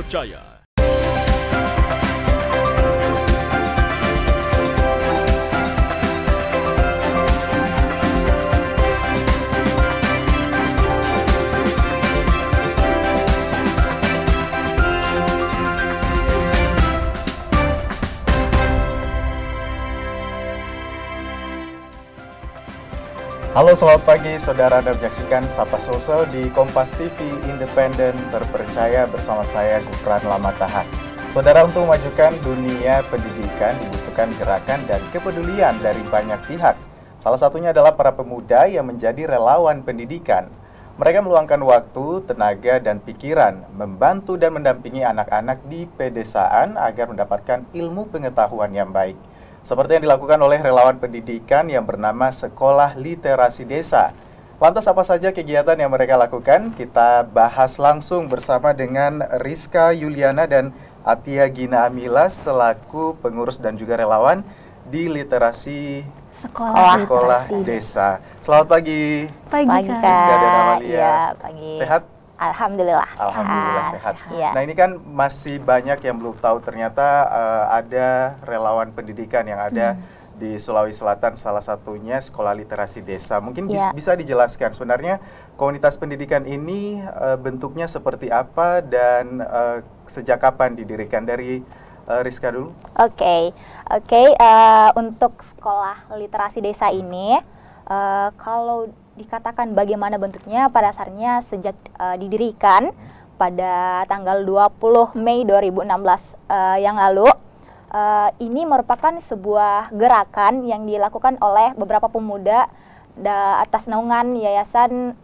terpercaya. Halo, selamat pagi saudara, Anda menyaksikan Sapa Sosial di Kompas TV Independen Terpercaya bersama saya Gufran Lamatahan. Saudara, untuk memajukan dunia pendidikan dibutuhkan gerakan dan kepedulian dari banyak pihak. Salah satunya adalah para pemuda yang menjadi relawan pendidikan. Mereka meluangkan waktu, tenaga, dan pikiran membantu dan mendampingi anak-anak di pedesaan agar mendapatkan ilmu pengetahuan yang baik. Seperti yang dilakukan oleh relawan pendidikan yang bernama Sekolah Literasi Desa. Lantas apa saja kegiatan yang mereka lakukan? Kita bahas langsung bersama dengan Rizka Yuliana dan Atia Gina Amila selaku pengurus dan juga relawan di Sekolah Literasi Desa. Selamat pagi. Pagi, Kak. Rizka dan Amalia. Iya, pagi. Sehat? Alhamdulillah sehat. Alhamdulillah sehat. Iya. Nah, ini kan masih banyak yang belum tahu ternyata ada relawan pendidikan yang ada di Sulawesi Selatan, salah satunya Sekolah Literasi Desa. Mungkin bisa dijelaskan sebenarnya komunitas pendidikan ini bentuknya seperti apa dan sejak kapan didirikan? Dari Rizka dulu. Oke. Untuk Sekolah Literasi Desa ini, kalau dikatakan bagaimana bentuknya, pada dasarnya sejak didirikan pada tanggal 20 Mei 2016 yang lalu, ini merupakan sebuah gerakan yang dilakukan oleh beberapa pemuda atas naungan Yayasan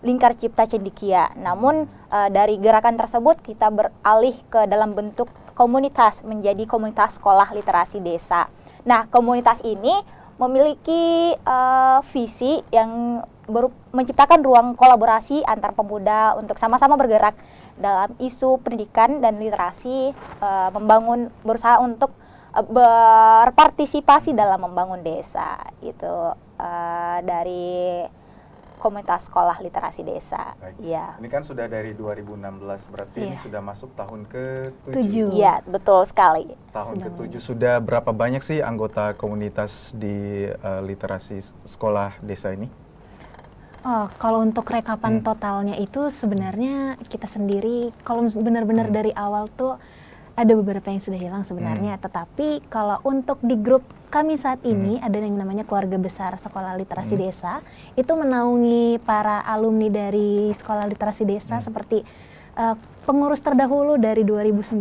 Lingkar Cipta Cendekia. Namun dari gerakan tersebut kita beralih ke dalam bentuk komunitas, menjadi komunitas sekolah literasi desa. Nah, komunitas ini memiliki visi yang menciptakan ruang kolaborasi antar pemuda untuk sama-sama bergerak dalam isu pendidikan dan literasi, berusaha untuk berpartisipasi dalam membangun desa. Itu dari komunitas sekolah literasi desa. Ya. Ini kan sudah dari 2016, berarti ini sudah masuk tahun ke-7. Iya, betul sekali. Tahun ke-7 sudah berapa banyak sih anggota komunitas di literasi sekolah desa ini? Kalau untuk rekapan totalnya itu sebenarnya kita sendiri, kalau benar-benar dari awal tuh ada beberapa yang sudah hilang sebenarnya. Tetapi kalau untuk di grup kami saat ini ada yang namanya Keluarga Besar Sekolah Literasi Desa, itu menaungi para alumni dari Sekolah Literasi Desa seperti pengurus terdahulu dari 2019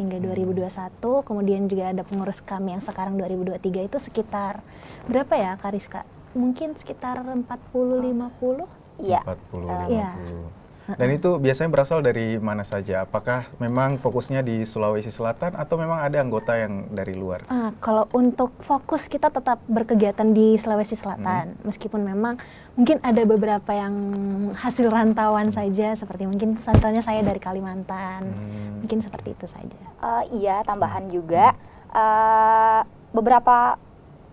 hingga 2021, kemudian juga ada pengurus kami yang sekarang 2023, itu sekitar berapa ya Kak Rizka? Mungkin sekitar 40-50? Iya. 40-50. Iya. Dan itu biasanya berasal dari mana saja? Apakah memang fokusnya di Sulawesi Selatan atau memang ada anggota yang dari luar? Kalau untuk fokus kita tetap berkegiatan di Sulawesi Selatan, meskipun memang mungkin ada beberapa yang hasil rantauan saja, seperti mungkin contohnya saya dari Kalimantan, mungkin seperti itu saja. Iya, tambahan juga beberapa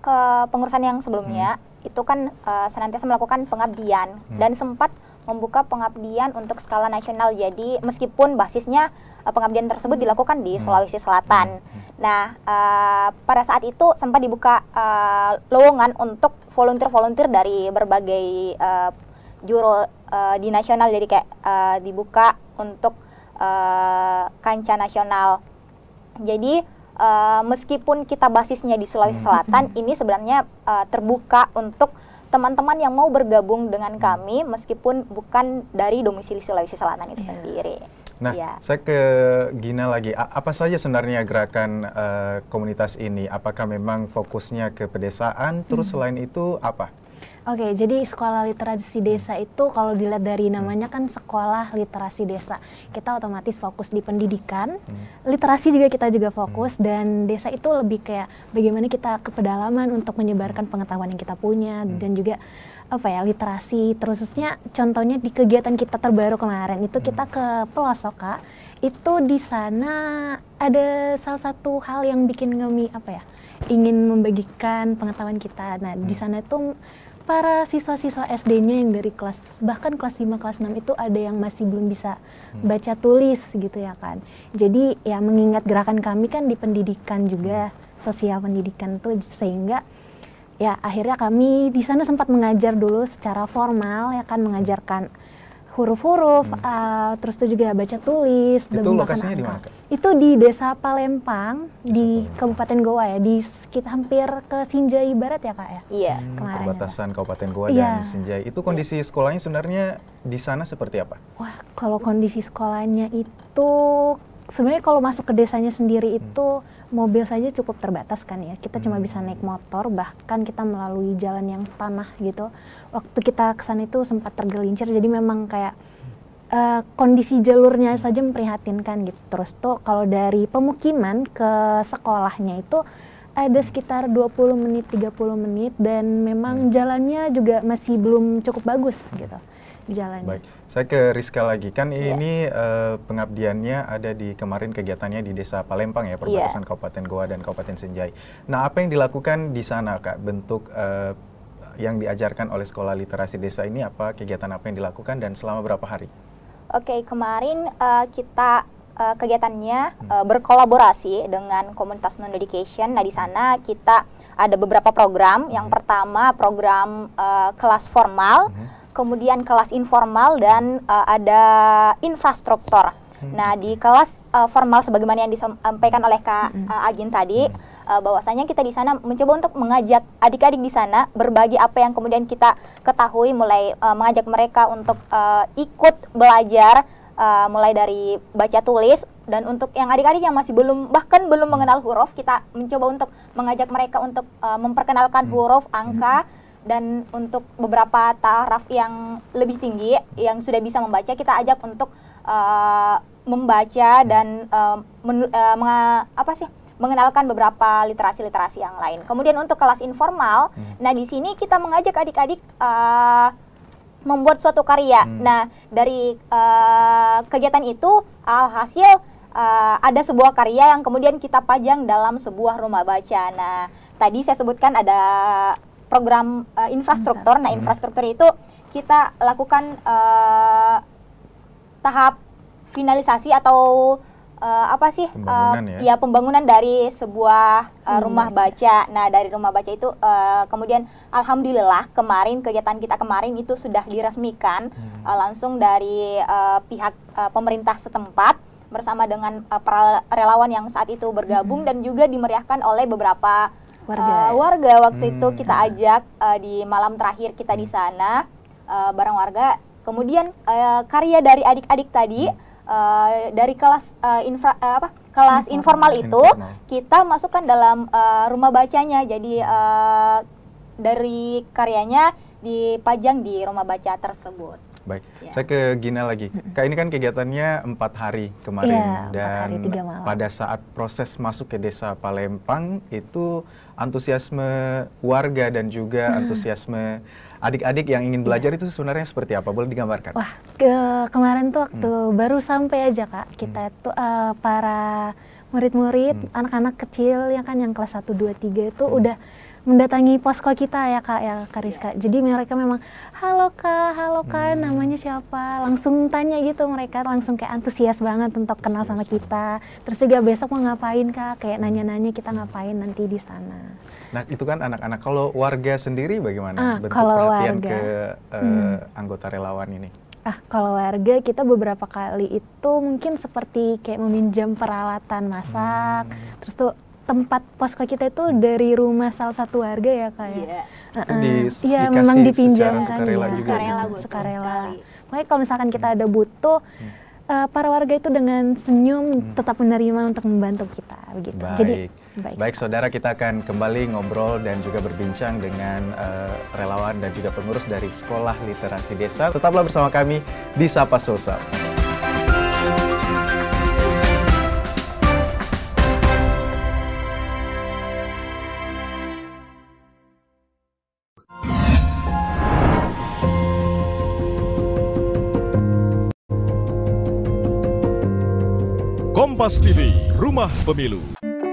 kepengurusan yang sebelumnya itu kan senantiasa melakukan pengabdian dan sempat membuka pengabdian untuk skala nasional. Jadi meskipun basisnya pengabdian tersebut dilakukan di Sulawesi Selatan. Nah, pada saat itu sempat dibuka lowongan untuk volunteer dari berbagai juru di nasional. Jadi kayak dibuka untuk kancah nasional. Jadi meskipun kita basisnya di Sulawesi Selatan, ini sebenarnya terbuka untuk teman-teman yang mau bergabung dengan kami meskipun bukan dari domisili Sulawesi Selatan itu sendiri. Nah, saya ke Gina lagi. Apa saja sebenarnya gerakan komunitas ini? Apakah memang fokusnya ke pedesaan? Terus selain itu apa? Oke, jadi Sekolah Literasi Desa itu kalau dilihat dari namanya kan Sekolah Literasi Desa. Kita otomatis fokus di pendidikan, literasi juga kita juga fokus, dan desa itu lebih kayak bagaimana kita ke pedalaman untuk menyebarkan pengetahuan yang kita punya, dan juga literasi. Terusnya contohnya di kegiatan kita terbaru kemarin itu kita ke pelosok, Kak. Itu di sana ada salah satu hal yang bikin kami ingin membagikan pengetahuan kita. Nah, di sana itu para siswa-siswa SD-nya yang dari bahkan kelas 5, kelas 6 itu ada yang masih belum bisa baca tulis gitu ya kan. Jadi ya mengingat gerakan kami kan di pendidikan juga, sosial pendidikan tuh, sehingga ya akhirnya kami di sana sempat mengajar dulu secara formal ya kan, mengajarkan huruf-huruf, terus itu juga baca tulis. Itu lokasinya di mana? Itu di Desa Palempang, di Kabupaten Goa ya, di kita hampir ke Sinjai Barat ya Kak ya? Iya. Perbatasan Kabupaten Goa dan Sinjai. Itu kondisi sekolahnya sebenarnya di sana seperti apa? Wah, kalau kondisi sekolahnya itu sebenarnya kalau masuk ke desanya sendiri itu mobil saja cukup terbatas kan ya. Kita cuma bisa naik motor, bahkan kita melalui jalan yang tanah gitu. Waktu kita ke sana itu sempat tergelincir, jadi memang kayak kondisi jalurnya saja memprihatinkan gitu. Terus tuh kalau dari pemukiman ke sekolahnya itu ada sekitar 20 menit, 30 menit, dan memang jalannya juga masih belum cukup bagus gitu jalannya. Baik, saya ke Rizka lagi. Kan ini pengabdiannya ada di kemarin kegiatannya di Desa Palempang ya, perbatasan Kabupaten Goa dan Kabupaten Sinjai. Nah, apa yang dilakukan di sana Kak? Bentuk yang diajarkan oleh Sekolah Literasi Desa ini apa? Kegiatan apa yang dilakukan dan selama berapa hari? Oke, kemarin kita kegiatannya berkolaborasi dengan komunitas non-education. Nah, di sana kita ada beberapa program. Yang pertama program kelas formal, kemudian kelas informal, dan ada infrastruktur. Nah, di kelas formal sebagaimana yang disampaikan oleh Kak Agin tadi, bahwasanya kita di sana mencoba untuk mengajak adik-adik di sana berbagi apa yang kemudian kita ketahui, mulai mengajak mereka untuk ikut belajar mulai dari baca tulis, dan untuk yang adik-adik yang masih bahkan belum mengenal huruf, kita mencoba untuk mengajak mereka untuk memperkenalkan huruf, angka, dan untuk beberapa taraf yang lebih tinggi yang sudah bisa membaca, kita ajak untuk membaca dan mengenalkan beberapa literasi-literasi yang lain. Kemudian untuk kelas informal, nah di sini kita mengajak adik-adik membuat suatu karya. Nah, dari kegiatan itu alhasil ada sebuah karya yang kemudian kita pajang dalam sebuah rumah baca. Nah, tadi saya sebutkan ada program infrastruktur. Nah, infrastruktur itu kita lakukan tahap finalisasi atau pembangunan dari sebuah rumah baca. Nah, dari rumah baca itu kemudian alhamdulillah kemarin kegiatan kita kemarin itu sudah diresmikan langsung dari pihak pemerintah setempat bersama dengan para relawan yang saat itu bergabung, dan juga dimeriahkan oleh beberapa warga. Waktu itu kita ajak di malam terakhir kita di sana bareng warga. Kemudian karya dari adik-adik tadi dari kelas kelas informal itu kita masukkan dalam rumah bacanya. Jadi dari karyanya dipajang di rumah baca tersebut. Baik, saya ke Gina lagi. Kak, ini kan kegiatannya 4 hari kemarin, dan 4 hari 3 malam. Pada saat proses masuk ke Desa Palempang itu antusiasme warga dan juga antusiasme adik-adik yang ingin belajar itu sebenarnya seperti apa? Boleh digambarkan? Wah, kemarin tuh waktu baru sampai aja Kak, kita tuh para murid-murid, anak-anak kecil ya kan yang kelas 1, 2, 3 itu udah mendatangi posko kita ya Kak, ya Kak Rizka. Jadi mereka memang, halo Kak, namanya siapa? Langsung tanya gitu, mereka langsung kayak antusias banget untuk kenal sama kita. Terus juga besok mau ngapain Kak? Kayak nanya-nanya kita ngapain nanti di sana. Nah, itu kan anak-anak. Kalau warga sendiri bagaimana bentuk kalau perhatian warga, ke anggota relawan ini? Kalau warga kita beberapa kali itu mungkin seperti kayak meminjam peralatan masak, terus tuh tempat posko kita itu dari rumah salah satu warga ya Kak ya. Iya, memang dipinjamkan sukarela. Makanya kalau misalkan kita ada butuh, para warga itu dengan senyum tetap menerima untuk membantu kita begitu. Jadi baik saudara, kita akan kembali ngobrol dan juga berbincang dengan relawan dan juga pengurus dari Sekolah Literasi Desa. Tetaplah bersama kami di Sapa Sosial. Kompas TV, Rumah Pemilu.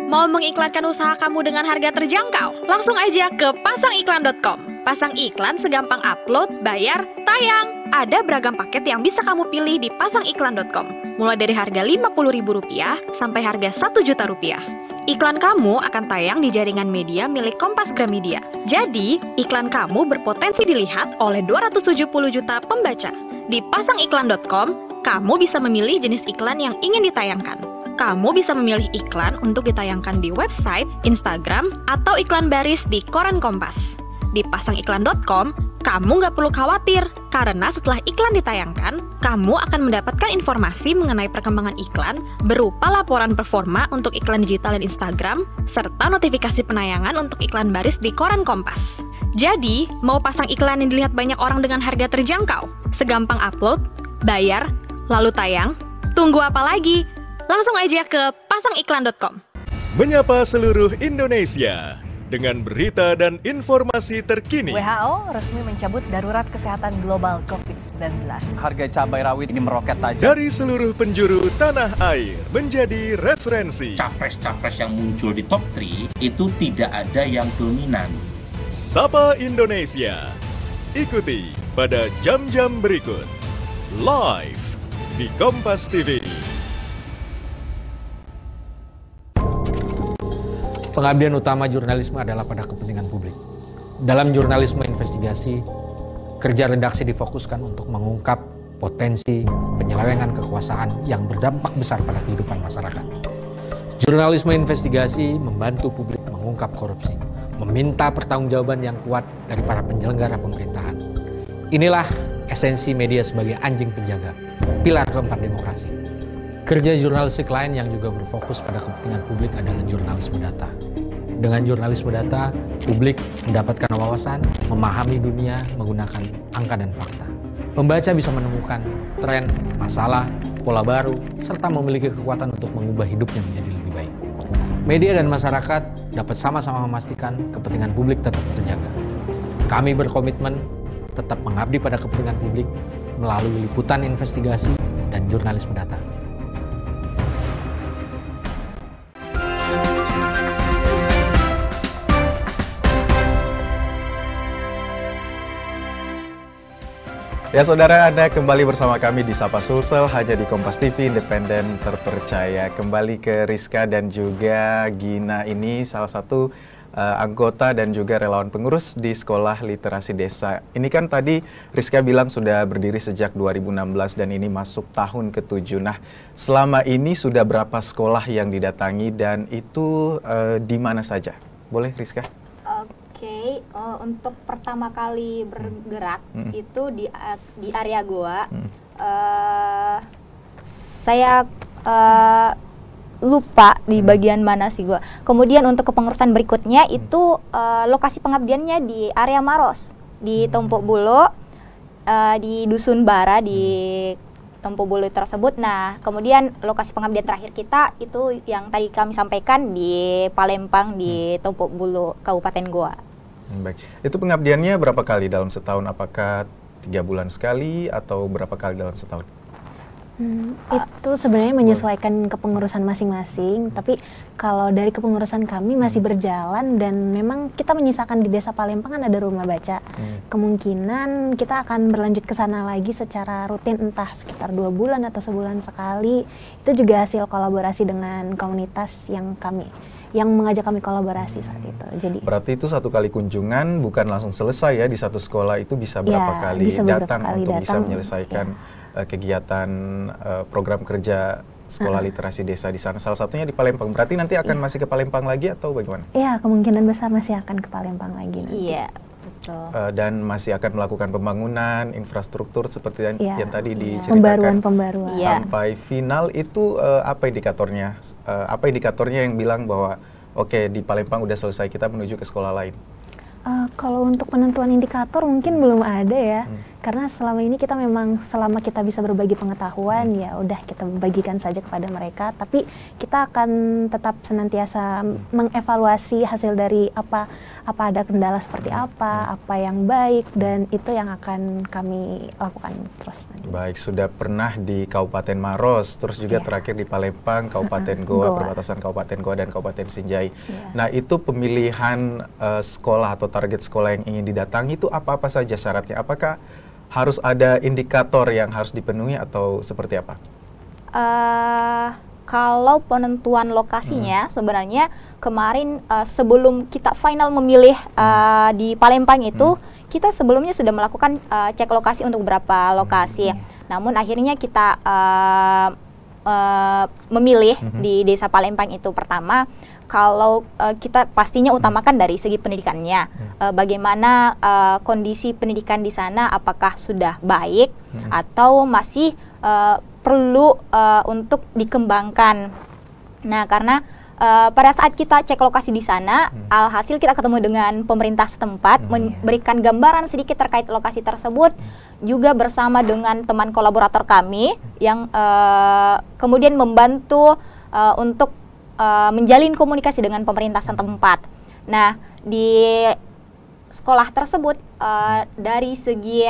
Mau mengiklankan usaha kamu dengan harga terjangkau? Langsung aja ke pasangiklan.com. Pasang iklan segampang upload, bayar, tayang. Ada beragam paket yang bisa kamu pilih di pasangiklan.com. Mulai dari harga Rp50.000 sampai harga Rp1.000.000. Iklan kamu akan tayang di jaringan media milik Kompas Gramedia. Jadi, iklan kamu berpotensi dilihat oleh 270 juta pembaca. Di pasangiklan.com, kamu bisa memilih jenis iklan yang ingin ditayangkan. Kamu bisa memilih iklan untuk ditayangkan di website, Instagram, atau iklan baris di koran Kompas. Di pasangiklan.com, kamu nggak perlu khawatir, karena setelah iklan ditayangkan, kamu akan mendapatkan informasi mengenai perkembangan iklan berupa laporan performa untuk iklan digital dan Instagram, serta notifikasi penayangan untuk iklan baris di koran Kompas. Jadi, mau pasang iklan yang dilihat banyak orang dengan harga terjangkau? Segampang upload, bayar, lalu tayang? Tunggu apa lagi? Langsung aja ke pasangiklan.com. Menyapa seluruh Indonesia dengan berita dan informasi terkini. WHO resmi mencabut darurat kesehatan global COVID-19. Harga cabai rawit ini meroket tajam. Dari seluruh penjuru tanah air menjadi referensi. Capres-capres yang muncul di top 3 itu tidak ada yang dominan. Sapa Indonesia. Ikuti pada jam-jam berikut. Live di Kompas TV. Pengabdian utama jurnalisme adalah pada kepentingan publik. Dalam jurnalisme investigasi, kerja redaksi difokuskan untuk mengungkap potensi penyelewengan kekuasaan yang berdampak besar pada kehidupan masyarakat. Jurnalisme investigasi membantu publik mengungkap korupsi, meminta pertanggungjawaban yang kuat dari para penyelenggara pemerintahan. Inilah esensi media sebagai anjing penjaga, pilar keempat demokrasi. Kerja jurnalistik lain yang juga berfokus pada kepentingan publik adalah jurnalisme data. Dengan jurnalisme data, publik mendapatkan wawasan, memahami dunia menggunakan angka dan fakta. Pembaca bisa menemukan tren, masalah, pola baru, serta memiliki kekuatan untuk mengubah hidupnya menjadi lebih baik. Media dan masyarakat dapat sama-sama memastikan kepentingan publik tetap terjaga. Kami berkomitmen tetap mengabdi pada kepentingan publik melalui liputan investigasi dan jurnalisme data. Ya saudara, Anda kembali bersama kami di Sapa Sulsel, hanya di Kompas TV Independen Terpercaya. Kembali ke Rizka dan juga Gina, ini salah satu anggota dan juga relawan pengurus di Sekolah Literasi Desa. Ini kan tadi Rizka bilang sudah berdiri sejak 2016 dan ini masuk tahun ke-7. Nah, selama ini sudah berapa sekolah yang didatangi dan itu di mana saja? Boleh Rizka? Oke, untuk pertama kali bergerak itu di area Goa. Saya lupa di bagian mana sih gua. Kemudian untuk kepengurusan berikutnya itu lokasi pengabdiannya di area Maros, di Tompok Bulo, di Dusun Bara di Tompok Bulo tersebut. Nah, kemudian lokasi pengabdian terakhir kita itu yang tadi kami sampaikan di Palembang di Tompok Bulo, Kabupaten Goa. Baik, itu pengabdiannya berapa kali dalam setahun? Apakah 3 bulan sekali atau berapa kali dalam setahun? Itu sebenarnya menyesuaikan kepengurusan masing-masing, tapi kalau dari kepengurusan kami masih berjalan dan memang kita menyisakan di Desa Palembang kan ada rumah baca. Kemungkinan kita akan berlanjut ke sana lagi secara rutin, entah sekitar 2 bulan atau sebulan sekali. Itu juga hasil kolaborasi dengan komunitas yang mengajak kami kolaborasi saat itu. Jadi berarti itu satu kali kunjungan bukan langsung selesai ya di satu sekolah, itu bisa berapa kali bisa datang kali untuk bisa menyelesaikan kegiatan program kerja Sekolah Literasi Desa di sana. Salah satunya di Palembang. Berarti nanti akan masih ke Palembang lagi atau bagaimana? Iya, kemungkinan besar masih akan ke Palembang lagi nanti. Iya, betul. Dan masih akan melakukan pembangunan infrastruktur seperti yang tadi diceritakan. Pembaruan. Sampai final itu apa indikatornya? Apa indikatornya yang bilang bahwa oke, di Palembang udah selesai, kita menuju ke sekolah lain? Kalau untuk penentuan indikator mungkin belum ada ya, karena selama ini kita memang selama kita bisa berbagi pengetahuan ya udah kita bagikan saja kepada mereka, tapi kita akan tetap senantiasa mengevaluasi hasil dari apa ada kendala seperti apa yang baik, dan itu yang akan kami lakukan terus nanti. Baik, sudah pernah di Kabupaten Maros, terus juga terakhir di Palembang, Kabupaten Goa, perbatasan Kabupaten Goa dan Kabupaten Sinjai. Nah, itu pemilihan sekolah atau target sekolah yang ingin didatangi itu apa-apa saja syaratnya? Apakah harus ada indikator yang harus dipenuhi atau seperti apa? Kalau penentuan lokasinya sebenarnya kemarin sebelum kita final memilih di Palembang itu kita sebelumnya sudah melakukan cek lokasi untuk beberapa lokasi. Namun akhirnya kita memilih di Desa Palembang itu pertama. Kalau kita pastinya utamakan dari segi pendidikannya, bagaimana kondisi pendidikan di sana, apakah sudah baik atau masih perlu untuk dikembangkan. Nah, karena pada saat kita cek lokasi di sana, alhasil kita ketemu dengan pemerintah setempat, memberikan gambaran sedikit terkait lokasi tersebut, juga bersama dengan teman kolaborator kami yang kemudian membantu untuk menjalin komunikasi dengan pemerintah setempat. Nah, di sekolah tersebut dari segi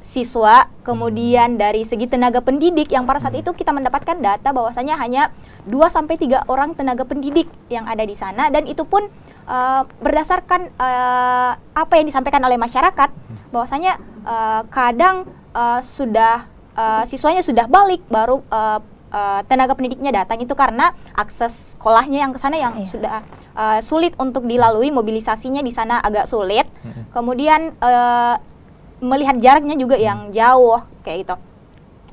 siswa, kemudian dari segi tenaga pendidik yang pada saat itu kita mendapatkan data bahwasanya hanya 2-3 orang tenaga pendidik yang ada di sana, dan itu pun berdasarkan apa yang disampaikan oleh masyarakat bahwasanya kadang siswanya sudah balik baru tenaga pendidiknya datang, itu karena akses sekolahnya yang ke sana yang sudah sulit untuk dilalui, mobilisasinya di sana agak sulit. Kemudian melihat jaraknya juga yang jauh kayak gitu.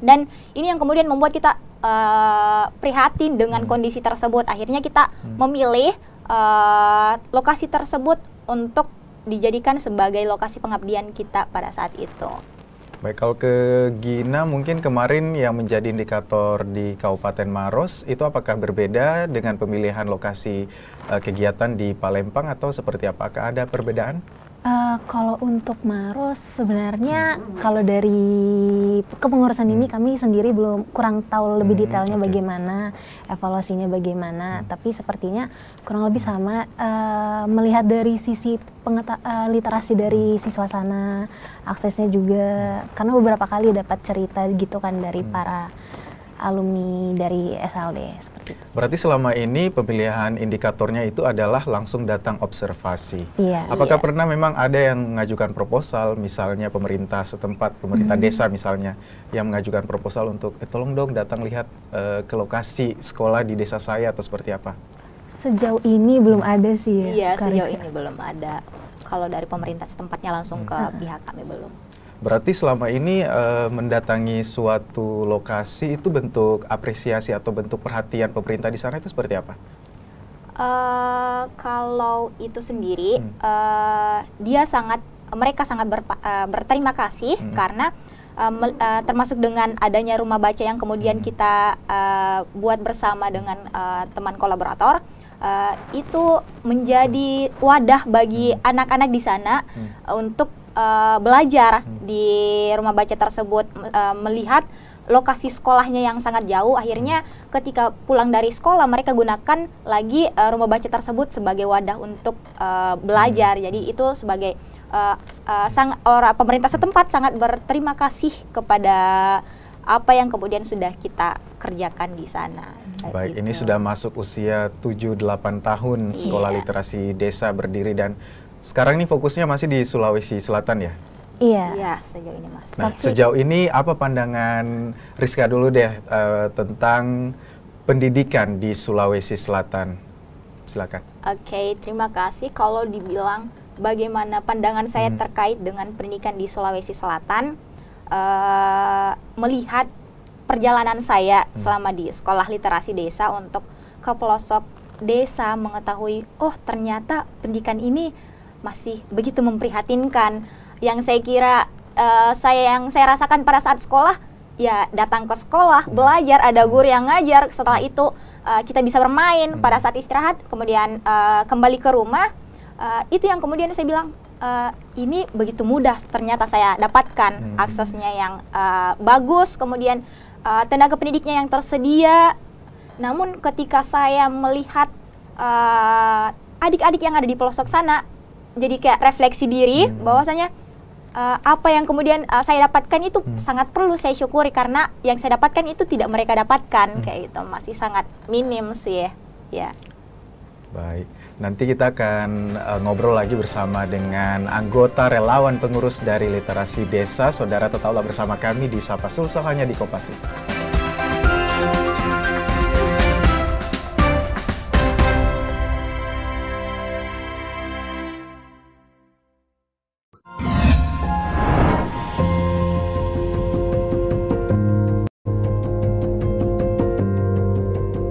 Dan ini yang kemudian membuat kita prihatin dengan kondisi tersebut. Akhirnya kita memilih lokasi tersebut untuk dijadikan sebagai lokasi pengabdian kita pada saat itu. Baik, kalau ke Gina, mungkin kemarin yang menjadi indikator di Kabupaten Maros itu apakah berbeda dengan pemilihan lokasi kegiatan di Palembang atau seperti apa? Apakah ada perbedaan? Kalau untuk Maros sebenarnya kalau dari kepengurusan ini kami sendiri kurang tahu lebih detailnya bagaimana, evaluasinya bagaimana, tapi sepertinya kurang lebih sama. Melihat dari sisi literasi dari siswa sana, aksesnya juga, karena beberapa kali dapat cerita gitu kan dari para alumni dari SLD seperti itu. Berarti selama ini pemilihan indikatornya itu adalah langsung datang observasi. Iya. Apakah pernah memang ada yang mengajukan proposal, misalnya pemerintah setempat, pemerintah desa misalnya, yang mengajukan proposal untuk tolong dong datang lihat ke lokasi sekolah di desa saya atau seperti apa? Sejauh ini belum ada sih ya. Iya, sejauh ini belum ada. Kalau dari pemerintah setempatnya langsung ke pihak kami belum. Berarti selama ini mendatangi suatu lokasi itu bentuk apresiasi atau bentuk perhatian pemerintah di sana itu seperti apa? Kalau itu sendiri, mereka sangat berterima kasih karena termasuk dengan adanya rumah baca yang kemudian kita buat bersama dengan teman kolaborator, itu menjadi wadah bagi anak-anak di sana untuk belajar di rumah baca tersebut, melihat lokasi sekolahnya yang sangat jauh. Akhirnya ketika pulang dari sekolah mereka gunakan lagi rumah baca tersebut sebagai wadah untuk belajar. Jadi itu sebagai pemerintah setempat sangat berterima kasih kepada apa yang kemudian sudah kita kerjakan di sana. Baik, ini sudah masuk usia 7-8 tahun sekolah literasi desa berdiri, dan sekarang ini fokusnya masih di Sulawesi Selatan ya? Iya, sejauh ini Mas. Nah, sejauh ini apa pandangan Rizka dulu deh tentang pendidikan di Sulawesi Selatan? Silakan. Oke, terima kasih. Kalau dibilang bagaimana pandangan saya terkait dengan pendidikan di Sulawesi Selatan, melihat perjalanan saya selama di sekolah literasi desa untuk ke pelosok desa, mengetahui, oh ternyata pendidikan ini masih begitu memprihatinkan. Yang saya kira yang saya rasakan pada saat sekolah, ya datang ke sekolah, belajar, ada guru yang ngajar, setelah itu kita bisa bermain pada saat istirahat, kemudian kembali ke rumah. Itu yang kemudian saya bilang, ini begitu mudah ternyata saya dapatkan, aksesnya yang bagus, kemudian tenaga pendidiknya yang tersedia. Namun ketika saya melihat adik-adik yang ada di pelosok sana, jadi kayak refleksi diri bahwasanya apa yang kemudian saya dapatkan itu sangat perlu saya syukuri, karena yang saya dapatkan itu tidak mereka dapatkan, kayak gitu, masih sangat minim sih ya. Baik, nanti kita akan ngobrol lagi bersama dengan anggota relawan pengurus dari Literasi Desa. Saudara tetaplah bersama kami di Sapa Sulsel hanya di Kompas TV.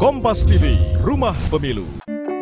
Kompas TV, Rumah Pemilu.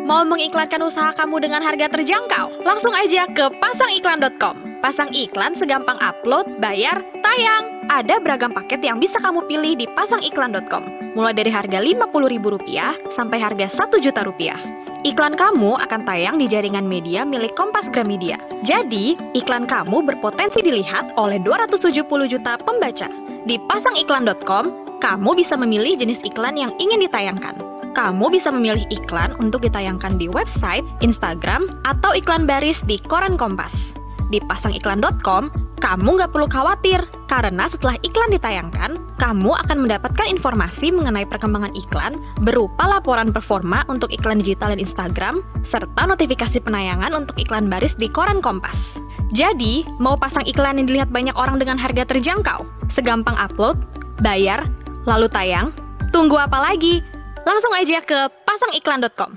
Mau mengiklankan usaha kamu dengan harga terjangkau? Langsung aja ke pasangiklan.com. Pasang iklan segampang upload, bayar, tayang. Ada beragam paket yang bisa kamu pilih di pasangiklan.com. Mulai dari harga Rp50.000 sampai harga Rp1.000.000. Iklan kamu akan tayang di jaringan media milik Kompas Gramedia. Jadi, iklan kamu berpotensi dilihat oleh 270 juta pembaca. Di pasangiklan.com, kamu bisa memilih jenis iklan yang ingin ditayangkan. Kamu bisa memilih iklan untuk ditayangkan di website, Instagram, atau iklan baris di koran Kompas. Di pasangiklan.com, kamu nggak perlu khawatir, karena setelah iklan ditayangkan, kamu akan mendapatkan informasi mengenai perkembangan iklan berupa laporan performa untuk iklan digital dan Instagram, serta notifikasi penayangan untuk iklan baris di koran Kompas. Jadi, mau pasang iklan yang dilihat banyak orang dengan harga terjangkau? Segampang upload, bayar, lalu tayang? Tunggu apa lagi? Langsung aja ke pasangiklan.com.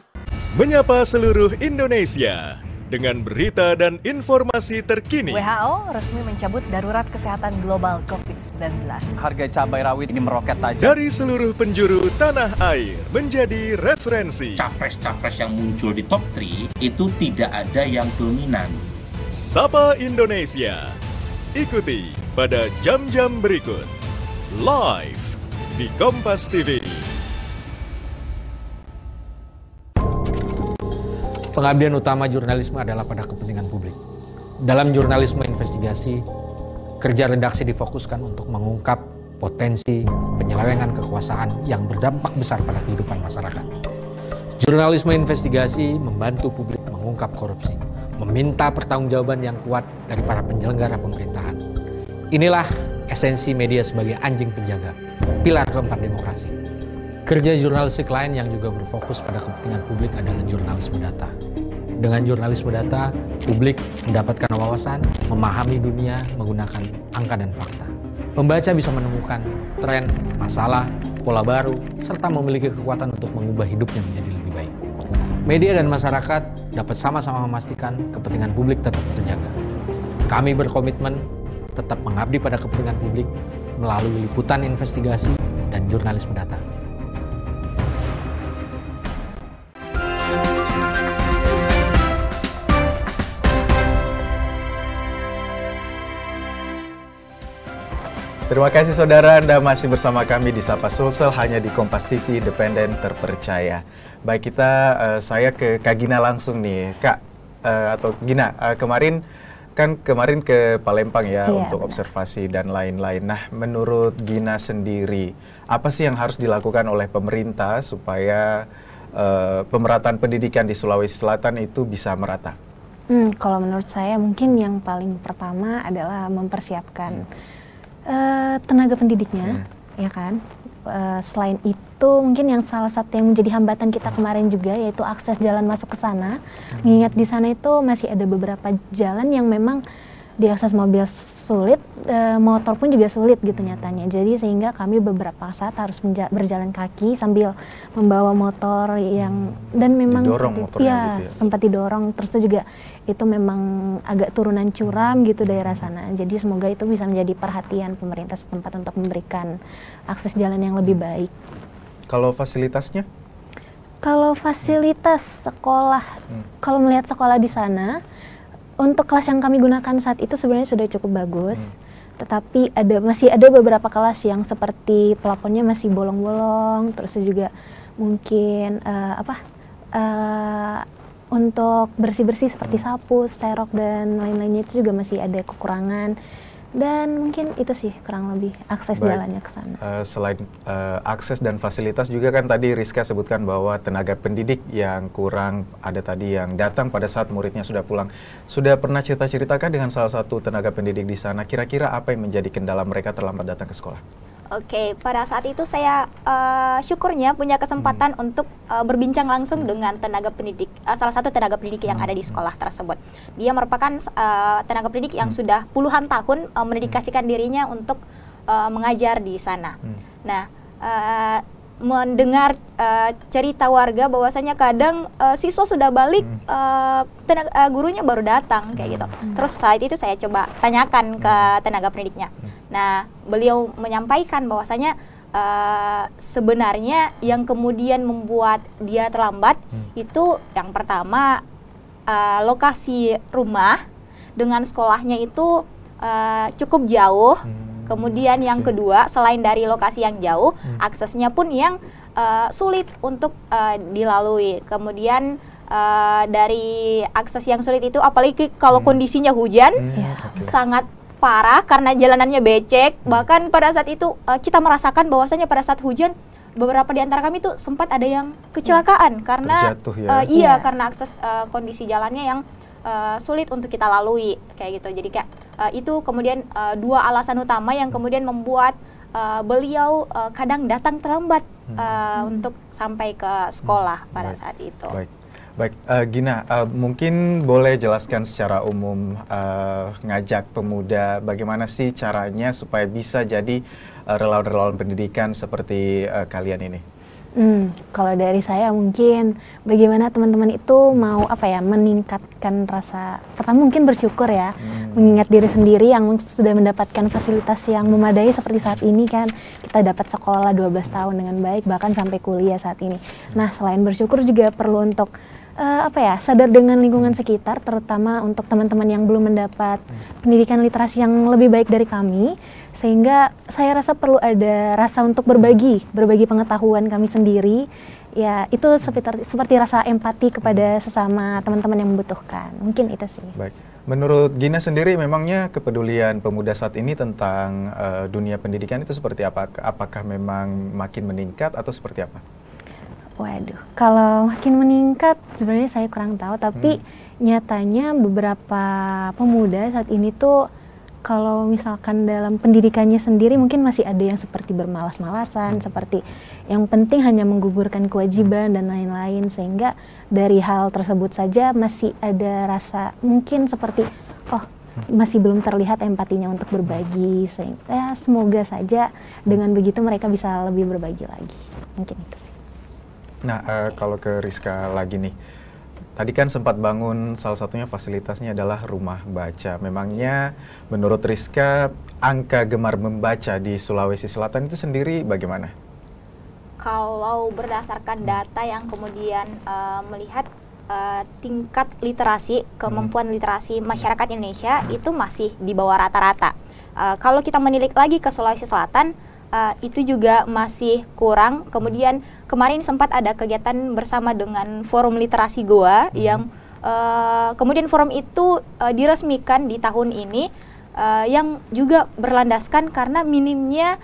Menyapa seluruh Indonesia dengan berita dan informasi terkini. WHO resmi mencabut darurat kesehatan global COVID-19. Harga cabai rawit ini meroket tajam. Dari seluruh penjuru tanah air menjadi referensi. Capres-capres yang muncul di top 3 itu tidak ada yang dominan. Sapa Indonesia. Ikuti pada jam-jam berikut. Live di Kompas TV. Pengabdian utama jurnalisme adalah pada kepentingan publik. Dalam jurnalisme investigasi, kerja redaksi difokuskan untuk mengungkap potensi penyelewengan kekuasaan yang berdampak besar pada kehidupan masyarakat. Jurnalisme investigasi membantu publik mengungkap korupsi, meminta pertanggungjawaban yang kuat dari para penyelenggara pemerintahan. Inilah esensi media sebagai anjing penjaga, pilar keempat demokrasi. Kerja jurnalistik lain yang juga berfokus pada kepentingan publik adalah jurnalisme data. Dengan jurnalisme data, publik mendapatkan wawasan, memahami dunia menggunakan angka dan fakta. Pembaca bisa menemukan tren, masalah, pola baru, serta memiliki kekuatan untuk mengubah hidupnya menjadi lebih baik. Media dan masyarakat dapat sama-sama memastikan kepentingan publik tetap terjaga. Kami berkomitmen tetap mengabdi pada kepentingan publik melalui liputan investigasi dan jurnalisme data. Terima kasih saudara, Anda masih bersama kami di Sapa Sulsel hanya di Kompas TV Independen Terpercaya. Baik, saya ke Kak Gina langsung nih, Kak atau Gina. Kemarin ke Palembang ya, untuk observasi dan lain-lain. Nah, menurut Gina sendiri, apa sih yang harus dilakukan oleh pemerintah supaya pemerataan pendidikan di Sulawesi Selatan itu bisa merata? Kalau menurut saya mungkin yang paling pertama adalah mempersiapkan tenaga pendidiknya, ya kan. Selain itu mungkin yang salah satu yang menjadi hambatan kita kemarin juga yaitu akses jalan masuk ke sana. Mengingat di sana itu masih ada beberapa jalan yang memang diakses mobil sulit, motor pun juga sulit gitu nyatanya. Jadi sehingga kami beberapa saat harus berjalan kaki sambil membawa motor yang dan memang sempat didorong. Terus itu juga itu memang agak turunan curam gitu daerah sana. Jadi semoga itu bisa menjadi perhatian pemerintah setempat untuk memberikan akses jalan yang lebih baik. Kalau fasilitasnya? Kalau fasilitas sekolah, kalau melihat sekolah di sana, untuk kelas yang kami gunakan saat itu sebenarnya sudah cukup bagus, tetapi masih ada beberapa kelas yang seperti plafonnya masih bolong-bolong, terus juga mungkin untuk bersih-bersih seperti sapu, serok dan lain-lainnya itu juga masih ada kekurangan. Dan mungkin itu sih kurang lebih akses jalannya ke sana. Selain akses dan fasilitas juga kan tadi Rizka sebutkan bahwa tenaga pendidik yang kurang, ada tadi yang datang pada saat muridnya sudah pulang. Sudah pernah cerita-ceritakan dengan salah satu tenaga pendidik di sana, kira-kira apa yang menjadi kendala mereka terlambat datang ke sekolah? Oke, pada saat itu saya syukurnya punya kesempatan untuk berbincang langsung dengan tenaga pendidik, salah satu tenaga pendidik yang ada di sekolah tersebut. Dia merupakan tenaga pendidik yang sudah puluhan tahun mendedikasikan dirinya untuk mengajar di sana. Nah, mendengar cerita warga bahwasanya kadang siswa sudah balik, gurunya baru datang kayak gitu. Terus saat itu saya coba tanyakan ke tenaga pendidiknya. Nah, beliau menyampaikan bahwasanya sebenarnya yang kemudian membuat dia terlambat itu yang pertama lokasi rumah dengan sekolahnya itu cukup jauh. Kemudian yang kedua, selain dari lokasi yang jauh, aksesnya pun yang sulit untuk dilalui. Kemudian dari akses yang sulit itu, apalagi kalau kondisinya hujan, sangat parah karena jalanannya becek. Bahkan pada saat itu kita merasakan bahwasanya pada saat hujan, beberapa di antara kami tuh sempat ada yang kecelakaan karena karena akses kondisi jalannya yang sulit untuk kita lalui kayak gitu. Jadi kayak itu kemudian dua alasan utama yang kemudian membuat beliau kadang datang terlambat untuk sampai ke sekolah pada saat itu. Baik, Gina, mungkin boleh jelaskan secara umum ngajak pemuda bagaimana sih caranya supaya bisa jadi relawan-relawan pendidikan seperti kalian ini? Kalau dari saya mungkin bagaimana teman-teman itu mau meningkatkan rasa, pertama mungkin bersyukur ya, mengingat diri sendiri yang sudah mendapatkan fasilitas yang memadai seperti saat ini kan, kita dapat sekolah 12 tahun dengan baik bahkan sampai kuliah saat ini. Nah, selain bersyukur juga perlu untuk sadar dengan lingkungan sekitar, terutama untuk teman-teman yang belum mendapat pendidikan literasi yang lebih baik dari kami, sehingga saya rasa perlu ada rasa untuk berbagi pengetahuan kami sendiri, ya itu seperti rasa empati kepada sesama teman-teman yang membutuhkan, mungkin itu sih. Baik, menurut Gina sendiri memangnya kepedulian pemuda saat ini tentang dunia pendidikan itu seperti apa? Apakah memang makin meningkat atau seperti apa? Waduh, kalau makin meningkat sebenarnya saya kurang tahu, tapi nyatanya beberapa pemuda saat ini tuh kalau misalkan dalam pendidikannya sendiri mungkin masih ada yang seperti bermalas-malasan, seperti yang penting hanya menggugurkan kewajiban dan lain-lain, sehingga dari hal tersebut saja masih ada rasa mungkin seperti masih belum terlihat empatinya untuk berbagi, sehingga semoga saja dengan begitu mereka bisa lebih berbagi lagi, mungkin itu sih. Nah, kalau ke Rizka lagi nih, tadi kan sempat bangun salah satunya fasilitasnya adalah rumah baca. Memangnya menurut Rizka angka gemar membaca di Sulawesi Selatan itu sendiri bagaimana? Kalau berdasarkan data yang kemudian melihat tingkat literasi, kemampuan literasi masyarakat Indonesia itu masih di bawah rata-rata. Kalau kita menilik lagi ke Sulawesi Selatan, itu juga masih kurang. Kemudian kemarin sempat ada kegiatan bersama dengan Forum Literasi Goa yang kemudian forum itu diresmikan di tahun ini, yang juga berlandaskan karena minimnya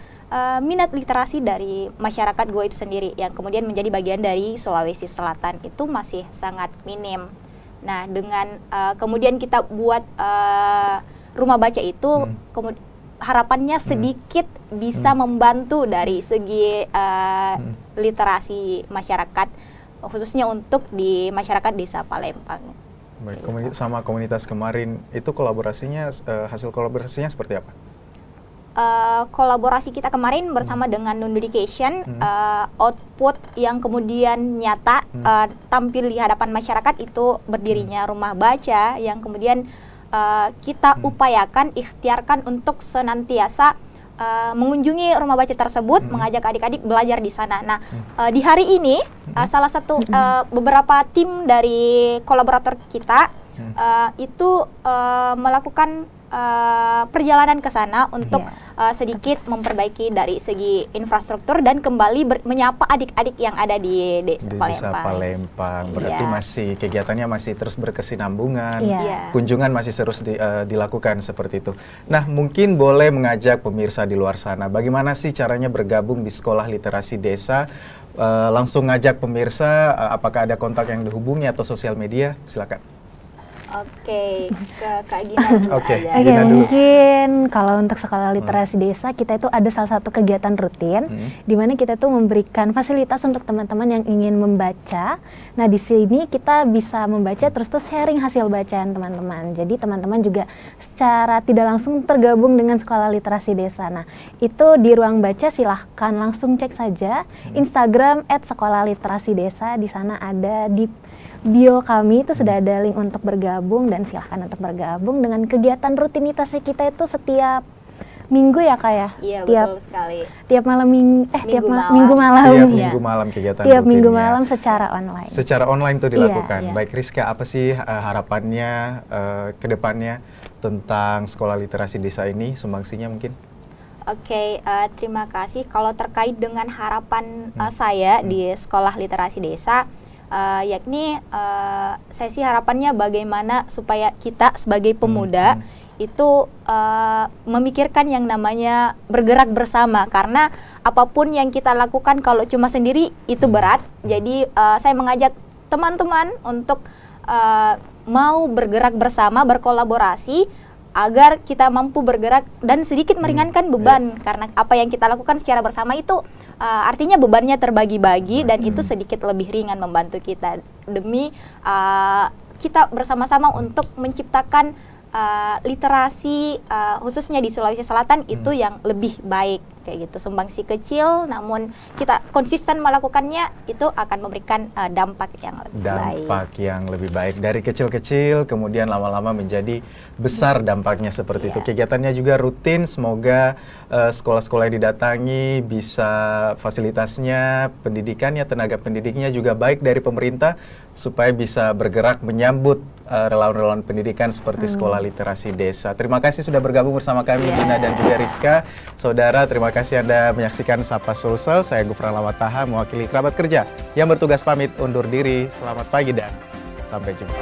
minat literasi dari masyarakat Goa itu sendiri, yang kemudian menjadi bagian dari Sulawesi Selatan itu masih sangat minim. Nah, dengan kemudian kita buat rumah baca itu, harapannya sedikit bisa membantu dari segi literasi masyarakat, khususnya untuk di masyarakat Desa Palembang. Baik, sama komunitas kemarin itu kolaborasinya, hasil kolaborasinya seperti apa? Kolaborasi kita kemarin bersama dengan Nunducation, output yang kemudian nyata tampil di hadapan masyarakat itu berdirinya rumah baca yang kemudian kita upayakan, ikhtiarkan untuk senantiasa mengunjungi rumah baca tersebut, mengajak adik-adik belajar di sana. Nah, di hari ini salah satu beberapa tim dari kolaborator kita itu melakukan perjalanan ke sana untuk sedikit memperbaiki dari segi infrastruktur dan kembali menyapa adik-adik yang ada di Desa Palembang. Berarti masih kegiatannya masih terus berkesinambungan, kunjungan masih terus dilakukan seperti itu. Nah, mungkin boleh mengajak pemirsa di luar sana, bagaimana sih caranya bergabung di Sekolah Literasi Desa? Langsung ngajak pemirsa, apakah ada kontak yang dihubungi atau sosial media? Silakan. Oke, ke Kak Gina dulu Oke. aja. Gina dulu. Mungkin kalau untuk sekolah literasi desa kita itu ada salah satu kegiatan rutin di mana kita tuh memberikan fasilitas untuk teman-teman yang ingin membaca. Nah, di sini kita bisa membaca terus tuh sharing hasil bacaan teman-teman. Jadi teman-teman juga secara tidak langsung tergabung dengan sekolah literasi desa. Nah, itu di ruang baca silahkan langsung cek saja Instagram @sekolahliterasidesa. Di sana ada di bio kami itu sudah ada link untuk bergabung dan silahkan untuk bergabung dengan kegiatan rutinitasnya kita itu setiap minggu ya Kak ya? Iya, tiap, betul sekali. Tiap malam Minggu malam. minggu malam. Tiap ya. minggu malam kegiatan Tiap minggu rutinnya. malam secara online. Secara online tuh dilakukan. Iya. Baik Rizka, apa sih harapannya ke depannya tentang sekolah literasi desa ini, sumbangsinya mungkin? Oke, terima kasih. Kalau terkait dengan harapan saya di sekolah literasi desa, yakni saya sih harapannya bagaimana supaya kita sebagai pemuda itu memikirkan yang namanya bergerak bersama, karena apapun yang kita lakukan kalau cuma sendiri itu berat. Jadi saya mengajak teman-teman untuk mau bergerak bersama, berkolaborasi agar kita mampu bergerak dan sedikit meringankan beban, karena apa yang kita lakukan secara bersama itu artinya bebannya terbagi-bagi dan itu sedikit lebih ringan membantu kita demi kita bersama-sama untuk menciptakan literasi khususnya di Sulawesi Selatan itu yang lebih baik kayak gitu. Sumbangsi kecil namun kita konsisten melakukannya itu akan memberikan dampak yang lebih baik. Dampak yang lebih baik dari kecil-kecil kemudian lama-lama menjadi besar dampaknya seperti itu. Kegiatannya juga rutin, semoga sekolah-sekolah yang didatangi bisa fasilitasnya, pendidikannya, tenaga pendidiknya juga baik dari pemerintah supaya bisa bergerak menyambut relawan-relawan pendidikan seperti sekolah literasi desa. Terima kasih sudah bergabung bersama kami Gina dan juga Rizka. Saudara, terima kasih Anda menyaksikan Sapa Sulsel. Saya Gufran Lawataha mewakili kerabat kerja yang bertugas pamit undur diri. Selamat pagi dan sampai jumpa.